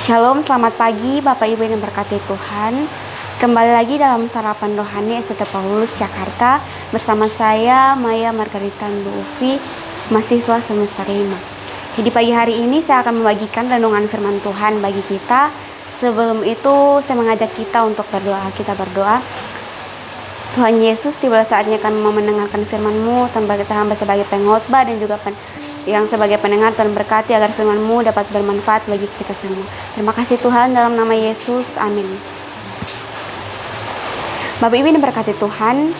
Shalom, selamat pagi Bapak Ibu yang berkati Tuhan. Kembali lagi dalam Sarapan Rohani STT Paulus Jakarta bersama saya Maya Margarita Ndufi, mahasiswa semester 5. Di pagi hari ini saya akan membagikan renungan firman Tuhan bagi kita. Sebelum itu saya mengajak kita untuk berdoa. Kita berdoa. Tuhan Yesus, tiba saatnya kami mau mendengarkan firman-Mu. Tuhan, bagi hamba sebagai pengkhotbah dan juga yang sebagai pendengar, Tuhan berkati agar firman-Mu dapat bermanfaat bagi kita semua. Terima kasih Tuhan, dalam nama Yesus, amin. Bapak Ibu yang berkati Tuhan,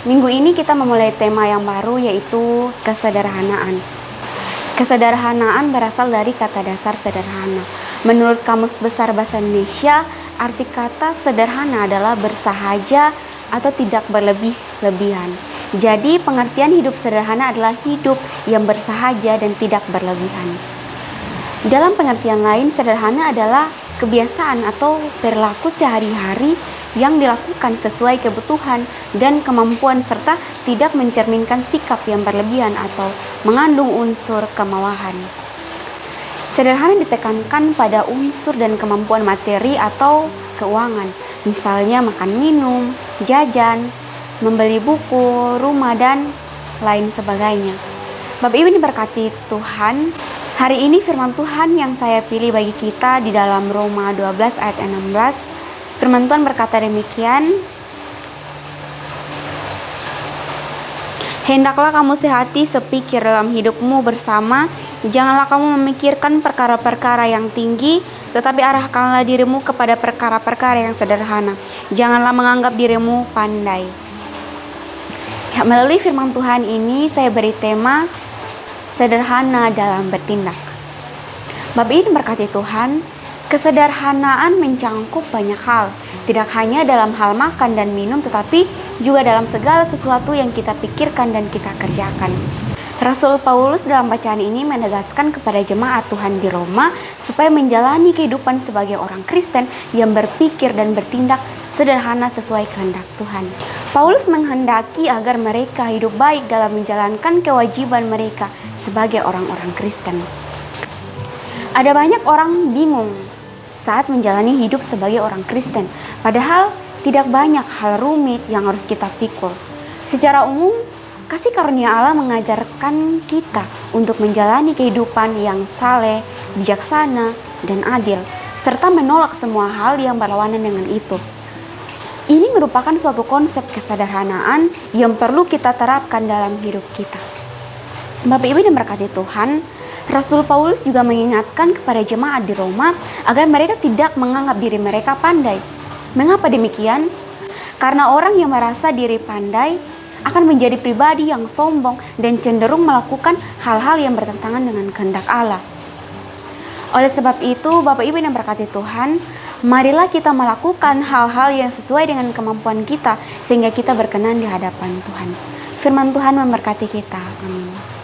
minggu ini kita memulai tema yang baru, yaitu kesederhanaan. Kesederhanaan berasal dari kata dasar sederhana. Menurut Kamus Besar Bahasa Indonesia, arti kata sederhana adalah bersahaja atau tidak berlebih-lebihan. Jadi pengertian hidup sederhana adalah hidup yang bersahaja dan tidak berlebihan. Dalam pengertian lain, sederhana adalah kebiasaan atau perilaku sehari-hari yang dilakukan sesuai kebutuhan dan kemampuan serta tidak mencerminkan sikap yang berlebihan atau mengandung unsur kemewahan. Sederhana ditekankan pada unsur dan kemampuan materi atau keuangan, misalnya makan minum, jajan, membeli buku, rumah, dan lain sebagainya. Bapak Ibu diberkati Tuhan, hari ini firman Tuhan yang saya pilih bagi kita di dalam Roma 12 ayat 16. Firman Tuhan berkata demikian, "Hendaklah kamu sehati sepikir dalam hidupmu bersama, janganlah kamu memikirkan perkara-perkara yang tinggi, tetapi arahkanlah dirimu kepada perkara-perkara yang sederhana. Janganlah menganggap dirimu pandai." Ya, melalui firman Tuhan ini saya beri tema sederhana dalam bertindak. Bapak Ibu berkati Tuhan, kesederhanaan mencangkup banyak hal, tidak hanya dalam hal makan dan minum, tetapi juga dalam segala sesuatu yang kita pikirkan dan kita kerjakan. Rasul Paulus dalam bacaan ini menegaskan kepada jemaat Tuhan di Roma supaya menjalani kehidupan sebagai orang Kristen yang berpikir dan bertindak sederhana sesuai kehendak Tuhan. Paulus menghendaki agar mereka hidup baik dalam menjalankan kewajiban mereka sebagai orang-orang Kristen. Ada banyak orang bingung saat menjalani hidup sebagai orang Kristen, padahal tidak banyak hal rumit yang harus kita pikul. Secara umum, kasih karunia Allah mengajarkan kita untuk menjalani kehidupan yang saleh, bijaksana, dan adil, serta menolak semua hal yang berlawanan dengan itu. Ini merupakan suatu konsep kesederhanaan yang perlu kita terapkan dalam hidup kita. Bapak Ibu yang berkati Tuhan, Rasul Paulus juga mengingatkan kepada jemaat di Roma agar mereka tidak menganggap diri mereka pandai. Mengapa demikian? Karena orang yang merasa diri pandai akan menjadi pribadi yang sombong dan cenderung melakukan hal-hal yang bertentangan dengan kehendak Allah. Oleh sebab itu, Bapak Ibu yang berkati Tuhan, marilah kita melakukan hal-hal yang sesuai dengan kemampuan kita sehingga kita berkenan di hadapan Tuhan. Firman Tuhan memberkati kita. Amin.